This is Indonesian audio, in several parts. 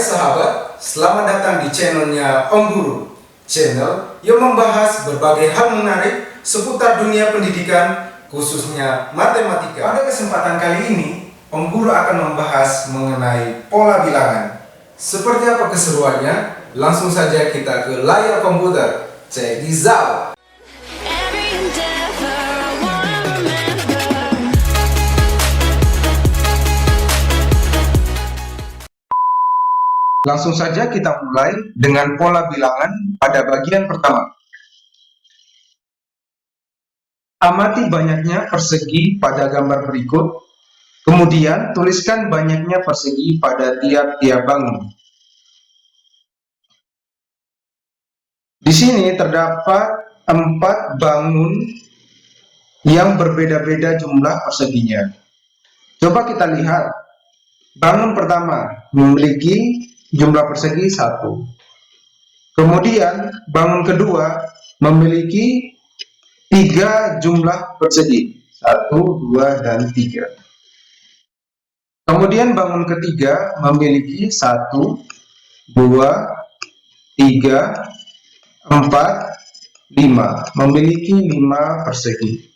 sahabat, selamat datang di channelnya Om Guru, channel yang membahas berbagai hal menarik seputar dunia pendidikan, khususnya matematika. Pada kesempatan kali ini, Om Guru akan membahas mengenai pola bilangan. Seperti apa keseruannya? Langsung saja kita ke layar komputer. Check this out! Langsung saja kita mulai dengan pola bilangan pada bagian pertama. Amati banyaknya persegi pada gambar berikut, kemudian tuliskan banyaknya persegi pada tiap-tiap bangun. Di sini terdapat 4 bangun yang berbeda-beda jumlah perseginya. Coba kita lihat. Bangun pertama memiliki jumlah persegi 1. Kemudian bangun kedua memiliki 3 jumlah persegi, 1, 2, dan 3. Kemudian bangun ketiga memiliki 1, 2, 3, 4, 5, memiliki 5 persegi.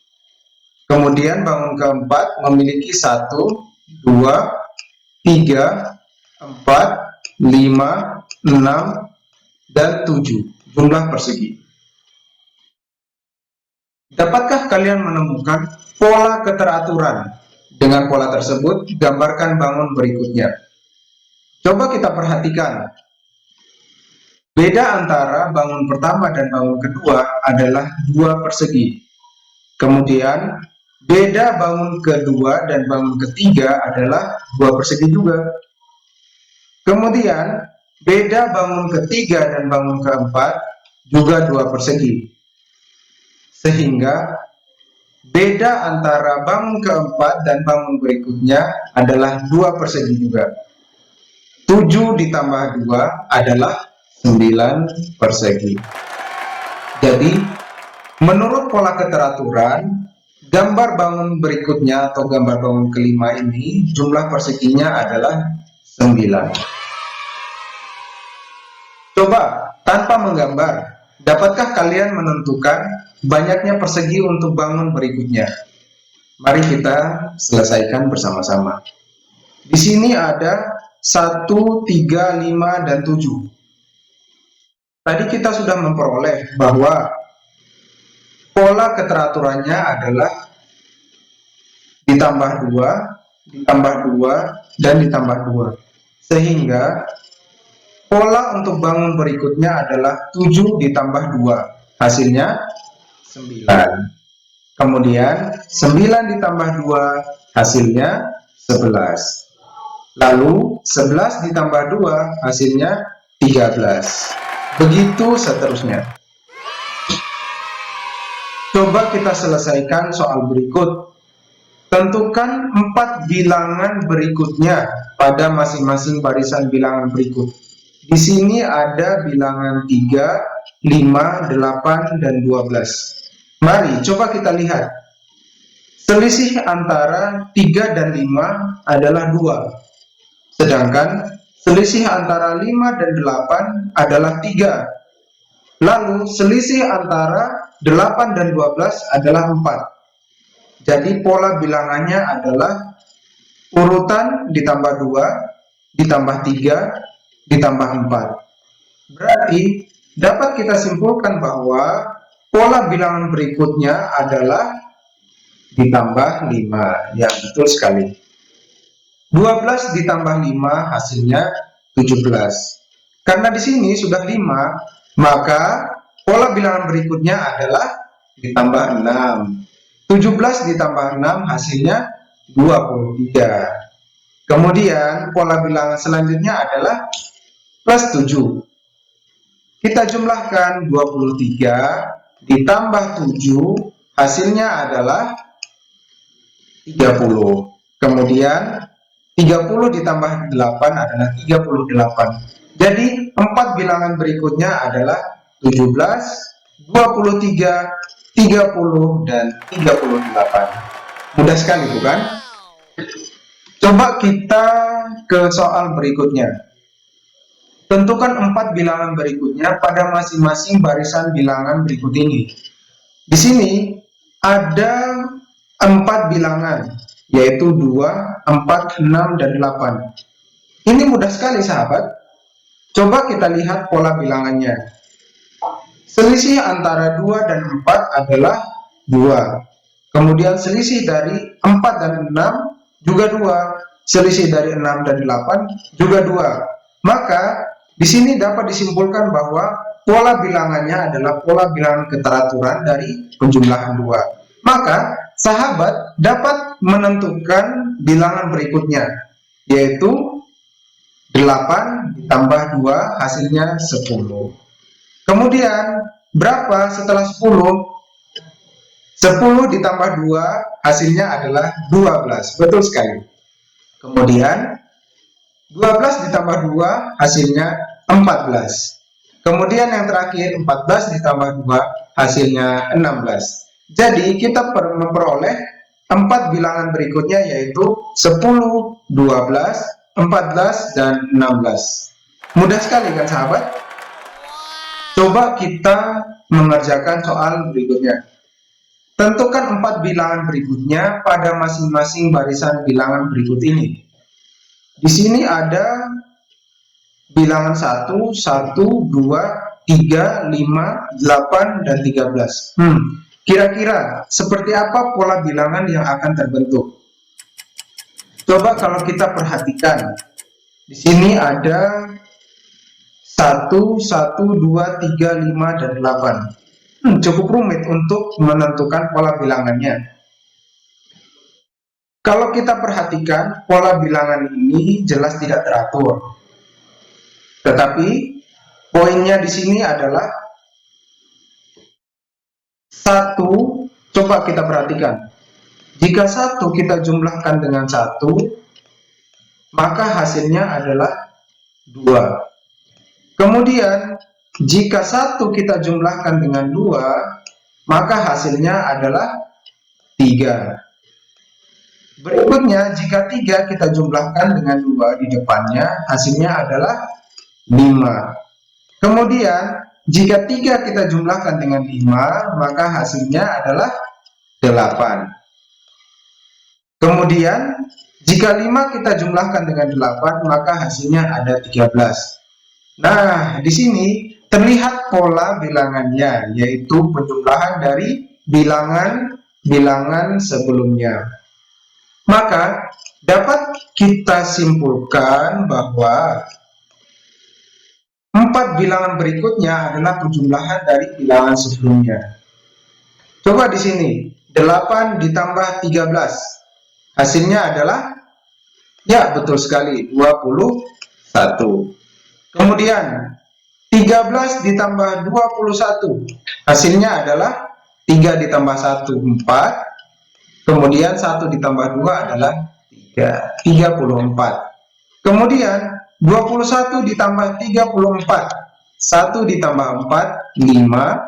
Kemudian bangun keempat memiliki 1, 2, 3, 4, 5, 6, dan 7 jumlah persegi. Dapatkah kalian menemukan pola keteraturan? Dengan pola tersebut, gambarkan bangun berikutnya. Coba kita perhatikan. Beda antara bangun pertama dan bangun kedua adalah 2 persegi. Kemudian, beda bangun kedua dan bangun ketiga adalah 2 persegi juga. Kemudian, beda bangun ketiga dan bangun keempat juga 2 persegi. Sehingga, beda antara bangun keempat dan bangun berikutnya adalah 2 persegi juga. 7 ditambah 2 adalah 9 persegi. Jadi, menurut pola keteraturan, gambar bangun berikutnya atau gambar bangun kelima ini jumlah perseginya adalah 9. Coba, tanpa menggambar, dapatkah kalian menentukan banyaknya persegi untuk bangun berikutnya? Mari kita selesaikan bersama-sama. Di sini ada 1, 3, 5, dan 7. Tadi kita sudah memperoleh bahwa pola keteraturannya adalah ditambah 2, ditambah 2, dan ditambah 2. Sehingga pola untuk bangun berikutnya adalah 7 ditambah 2. Hasilnya 9. Kemudian 9 ditambah 2 hasilnya 11. Lalu 11 ditambah 2 hasilnya 13. Begitu seterusnya. Coba kita selesaikan soal berikut. Tentukan 4 bilangan berikutnya pada masing-masing barisan bilangan berikut. Di sini ada bilangan 3, 5, 8, dan 12. Mari coba kita lihat. Selisih antara 3 dan 5 adalah 2. Sedangkan selisih antara 5 dan 8 adalah 3. Lalu selisih antara 8 dan 12 adalah 4. Jadi pola bilangannya adalah urutan ditambah 2, ditambah 3, ditambah 4. Berarti dapat kita simpulkan bahwa pola bilangan berikutnya adalah ditambah 5. Ya, betul sekali. 12 ditambah 5 hasilnya 17. Karena di sini sudah 5, maka pola bilangan berikutnya adalah ditambah 6. 17 ditambah 6 hasilnya 23. Kemudian pola bilangan selanjutnya adalah plus 7. Kita jumlahkan 23 ditambah 7 hasilnya adalah 30. Kemudian 30 ditambah 8 adalah 38. Jadi 4 bilangan berikutnya adalah 17, 23, 30, dan 38. Mudah sekali bukan? Coba kita ke soal berikutnya. Tentukan 4 bilangan berikutnya pada masing-masing barisan bilangan berikut ini. Di sini ada 4 bilangan, yaitu 2, 4, 6, dan 8. Ini mudah sekali sahabat. Coba kita lihat pola bilangannya. Selisih antara 2 dan 4 adalah 2. Kemudian selisih dari 4 dan 6 juga 2. Selisih dari 6 dan 8 juga 2. Maka di sini dapat disimpulkan bahwa pola bilangannya adalah pola bilangan keteraturan dari penjumlahan 2. Maka sahabat dapat menentukan bilangan berikutnya, yaitu 8 ditambah 2 hasilnya 10. Kemudian berapa setelah 10? 10 ditambah 2 hasilnya adalah 12. Betul sekali. Kemudian 12 ditambah 2 hasilnya 14. Kemudian yang terakhir 14 ditambah 2 hasilnya 16. Jadi kita memperoleh 4 bilangan berikutnya, yaitu 10, 12, 14, dan 16. Mudah sekali kan sahabat? Coba kita mengerjakan soal berikutnya. Tentukan 4 bilangan berikutnya pada masing-masing barisan bilangan berikut ini. Di sini ada bilangan 1, 1, 2, 3, 5, 8, dan 13. Kira-kira seperti apa pola bilangan yang akan terbentuk? Coba kalau kita perhatikan. Di sini ada 1, 1, 2, 3, 5, dan 8. Cukup rumit untuk menentukan pola bilangannya. Kalau kita perhatikan, pola bilangan ini jelas tidak teratur. Tetapi poinnya di sini adalah 1, coba kita perhatikan. Jika 1 kita jumlahkan dengan 1, maka hasilnya adalah 2. Kemudian jika 1 kita jumlahkan dengan 2, maka hasilnya adalah 3. Berikutnya, jika 3 kita jumlahkan dengan 2 di depannya, hasilnya adalah 5. Kemudian, jika 3 kita jumlahkan dengan 5, maka hasilnya adalah 8. Kemudian, jika 5 kita jumlahkan dengan 8, maka hasilnya ada 13. Nah, di sini terlihat pola bilangannya, yaitu penjumlahan dari bilangan-bilangan sebelumnya. Maka dapat kita simpulkan bahwa 4 bilangan berikutnya adalah penjumlahan dari bilangan sebelumnya. Coba di sini 8 ditambah 13, hasilnya adalah, ya betul sekali, 21. Kemudian 13 ditambah 21, hasilnya adalah 3 ditambah 1, 4. Kemudian 1 ditambah 2 adalah 3, 34. Kemudian 21 ditambah 34, 1 ditambah 4, 5.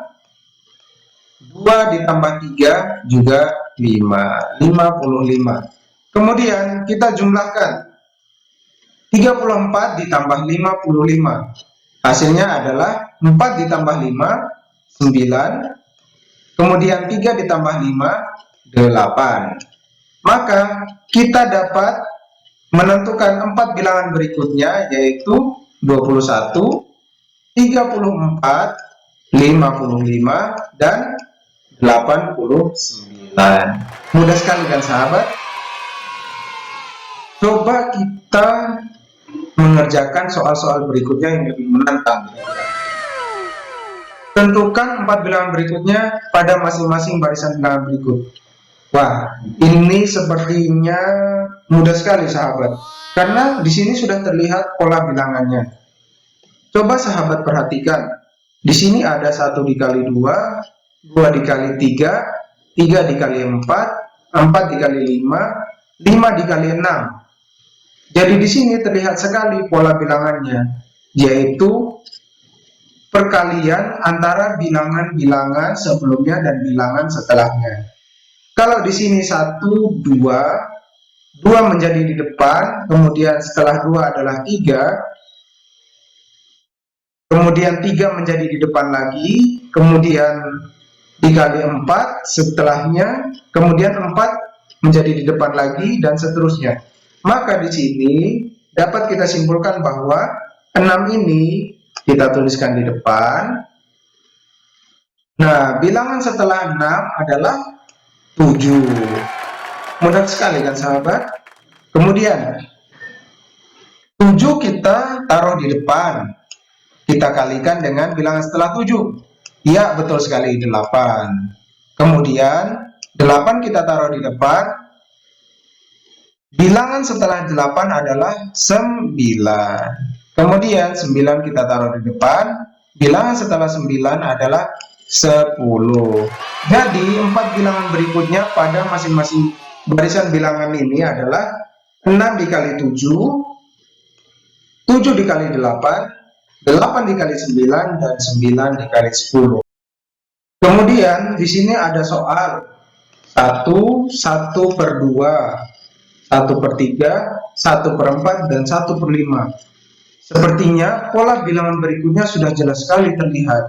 2 ditambah 3 juga 5, 55. Kemudian kita jumlahkan 34 ditambah 55. Hasilnya adalah 4 ditambah 5, 9. Kemudian 3 ditambah 5, 8. Maka kita dapat menentukan 4 bilangan berikutnya, yaitu 21, 34, 55, dan 89. Mudah sekali kan sahabat? Coba kita mengerjakan soal-soal berikutnya yang lebih menantang. Tentukan 4 bilangan berikutnya pada masing-masing barisan bilangan berikut. Wah, ini sepertinya mudah sekali sahabat, karena di sini sudah terlihat pola bilangannya. Coba sahabat perhatikan, di sini ada 1 dikali 2, 2 dikali 3, 3 dikali 4, 4 dikali 5, 5 dikali 6. Jadi di sini terlihat sekali pola bilangannya, yaitu perkalian antara bilangan-bilangan sebelumnya dan bilangan setelahnya. Kalau di sini 1, 2, 2 menjadi di depan, kemudian setelah 2 adalah 3, kemudian 3 menjadi di depan lagi, kemudian dikali 4 setelahnya, kemudian 4 menjadi di depan lagi, dan seterusnya. Maka di sini dapat kita simpulkan bahwa 6 ini kita tuliskan di depan. Nah, bilangan setelah 6 adalah 7. Mudah sekali kan sahabat? Kemudian 7 kita taruh di depan. Kita kalikan dengan bilangan setelah 7. Ya, betul sekali, 8. Kemudian 8 kita taruh di depan. Bilangan setelah 8 adalah 9. Kemudian 9 kita taruh di depan. Bilangan setelah 9 adalah 10. Jadi 4 bilangan berikutnya pada masing-masing barisan bilangan ini adalah 6 dikali 7, 7 dikali 8, 8 dikali 9, dan 9 dikali 10. Kemudian di sini ada soal 1, 1 per 2, 1 per 3, 1 per 4, dan 1 per 5. Sepertinya pola bilangan berikutnya sudah jelas sekali terlihat.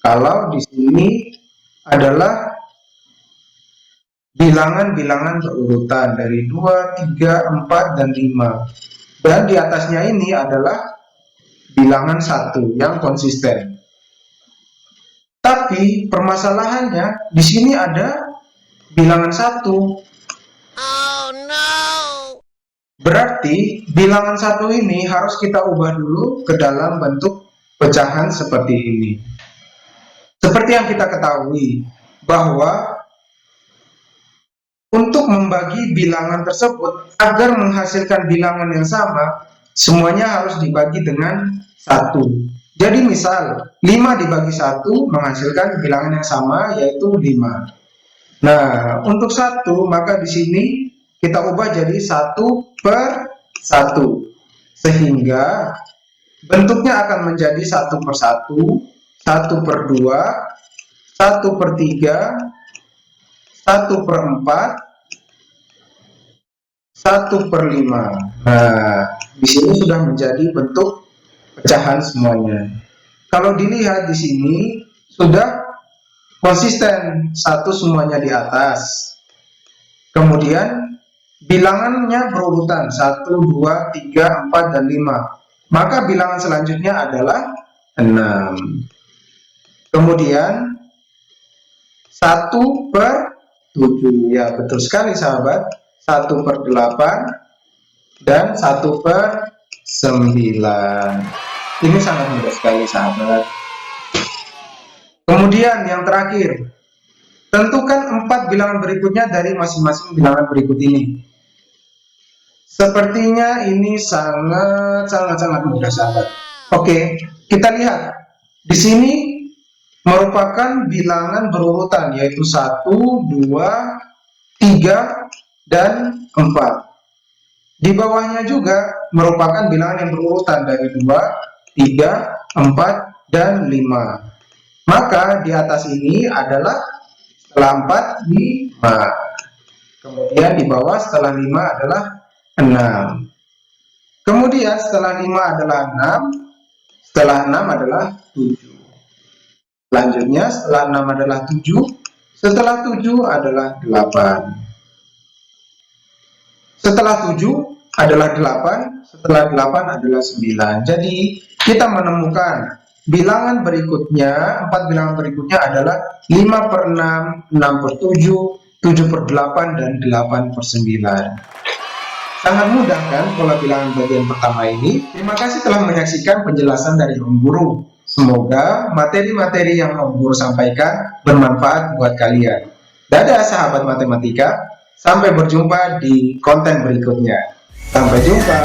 Kalau di sini adalah bilangan-bilangan berurutan dari 2, 3, 4, dan 5. Dan di atasnya ini adalah bilangan 1 yang konsisten. Tapi permasalahannya di sini ada bilangan 1. Oh no. Berarti bilangan 1 ini harus kita ubah dulu ke dalam bentuk pecahan seperti ini. Seperti yang kita ketahui bahwa untuk membagi bilangan tersebut agar menghasilkan bilangan yang sama, semuanya harus dibagi dengan 1. Jadi misal 5 dibagi 1 menghasilkan bilangan yang sama, yaitu 5. Nah, untuk 1 maka di sini kita ubah jadi 1 per 1, sehingga bentuknya akan menjadi 1 per 1, 1 per 2, 1 per 3, 1 per 4, 1 per 5. Nah, di sini sudah menjadi bentuk pecahan semuanya. Kalau dilihat di sini sudah konsisten, 1 semuanya di atas. Kemudian bilangannya berurutan 1, 2, 3, 4, dan 5. Maka bilangan selanjutnya adalah 6. Kemudian 1 per 7. Ya, betul sekali sahabat. 1 per 8 dan 1 per 9. Ini sangat mudah sekali sahabat. Kemudian yang terakhir, tentukan 4 bilangan berikutnya dari masing-masing bilangan berikut ini. Sepertinya ini sangat mudah sahabat. Oke, kita lihat. Di sini merupakan bilangan berurutan, yaitu 1, 2, 3, dan 4. Di bawahnya juga merupakan bilangan yang berurutan dari 2, 3, 4, dan 5. Maka di atas ini adalah setelah 4, 5. Kemudian di bawah setelah 5 adalah 6. Kemudian setelah 5 adalah 6. Setelah 6 adalah 7. Selanjutnya setelah 6 adalah 7. Setelah 7 adalah 8. Setelah 7 adalah 8, setelah 8 adalah 9. Jadi kita menemukan bilangan berikutnya, 4 bilangan berikutnya adalah 5 per 6, 6 per 7, 7 per 8, dan 8 per 9. Sangat mudah kan pola bilangan bagian pertama ini? Terima kasih telah menyaksikan penjelasan dari Om Guru. Semoga materi-materi yang Om Guru sampaikan bermanfaat buat kalian. Dadah sahabat matematika. Sampai berjumpa di konten berikutnya. Sampai jumpa.